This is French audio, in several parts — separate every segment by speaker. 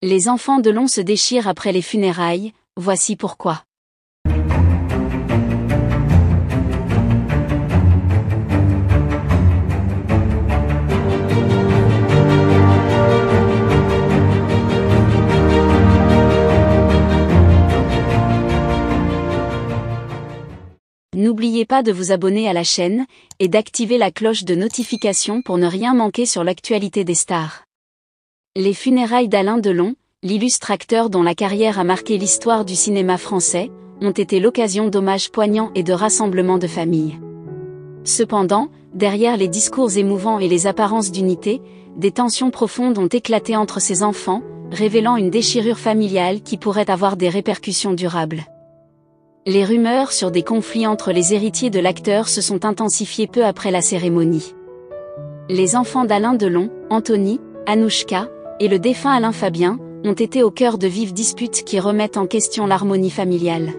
Speaker 1: Les enfants Delon se déchirent après les funérailles, voici pourquoi. N'oubliez pas de vous abonner à la chaîne, et d'activer la cloche de notification pour ne rien manquer sur l'actualité des stars. Les funérailles d'Alain Delon, l'illustre acteur dont la carrière a marqué l'histoire du cinéma français, ont été l'occasion d'hommages poignants et de rassemblements de famille. Cependant, derrière les discours émouvants et les apparences d'unité, des tensions profondes ont éclaté entre ces enfants, révélant une déchirure familiale qui pourrait avoir des répercussions durables. Les rumeurs sur des conflits entre les héritiers de l'acteur se sont intensifiées peu après la cérémonie. Les enfants d'Alain Delon, Anthony, Anouchka, et le défunt Alain Fabien, ont été au cœur de vives disputes qui remettent en question l'harmonie familiale.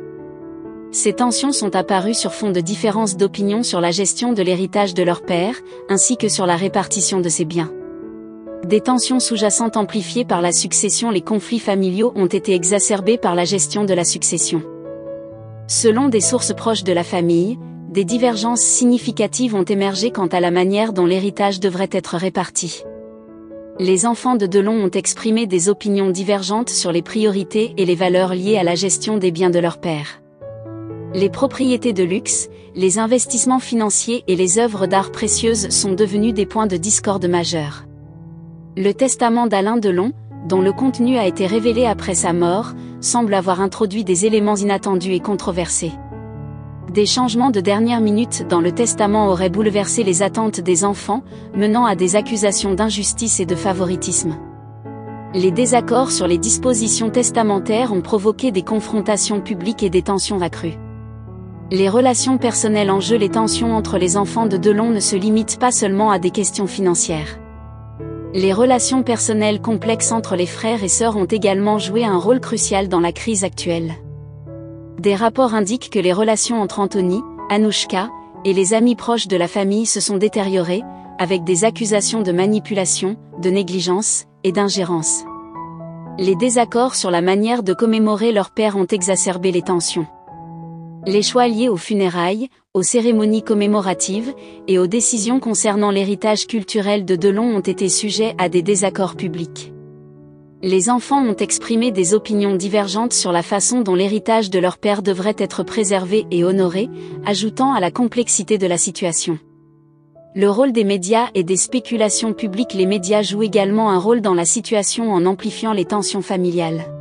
Speaker 1: Ces tensions sont apparues sur fond de différences d'opinion sur la gestion de l'héritage de leur père, ainsi que sur la répartition de ses biens. Des tensions sous-jacentes amplifiées par la succession. Les conflits familiaux ont été exacerbés par la gestion de la succession. Selon des sources proches de la famille, des divergences significatives ont émergé quant à la manière dont l'héritage devrait être réparti. Les enfants de Delon ont exprimé des opinions divergentes sur les priorités et les valeurs liées à la gestion des biens de leur père. Les propriétés de luxe, les investissements financiers et les œuvres d'art précieuses sont devenus des points de discorde majeurs. Le testament d'Alain Delon, dont le contenu a été révélé après sa mort, semble avoir introduit des éléments inattendus et controversés. Des changements de dernière minute dans le testament auraient bouleversé les attentes des enfants, menant à des accusations d'injustice et de favoritisme. Les désaccords sur les dispositions testamentaires ont provoqué des confrontations publiques et des tensions accrues. Les relations personnelles en jeu. Les tensions entre les enfants de Delon ne se limitent pas seulement à des questions financières. Les relations personnelles complexes entre les frères et sœurs ont également joué un rôle crucial dans la crise actuelle. Des rapports indiquent que les relations entre Anthony, Anouchka, et les amis proches de la famille se sont détériorées, avec des accusations de manipulation, de négligence, et d'ingérence. Les désaccords sur la manière de commémorer leur père ont exacerbé les tensions. Les choix liés aux funérailles, aux cérémonies commémoratives, et aux décisions concernant l'héritage culturel de Delon ont été sujets à des désaccords publics. Les enfants ont exprimé des opinions divergentes sur la façon dont l'héritage de leur père devrait être préservé et honoré, ajoutant à la complexité de la situation. Le rôle des médias et des spéculations publiques. Les médias jouent également un rôle dans la situation en amplifiant les tensions familiales.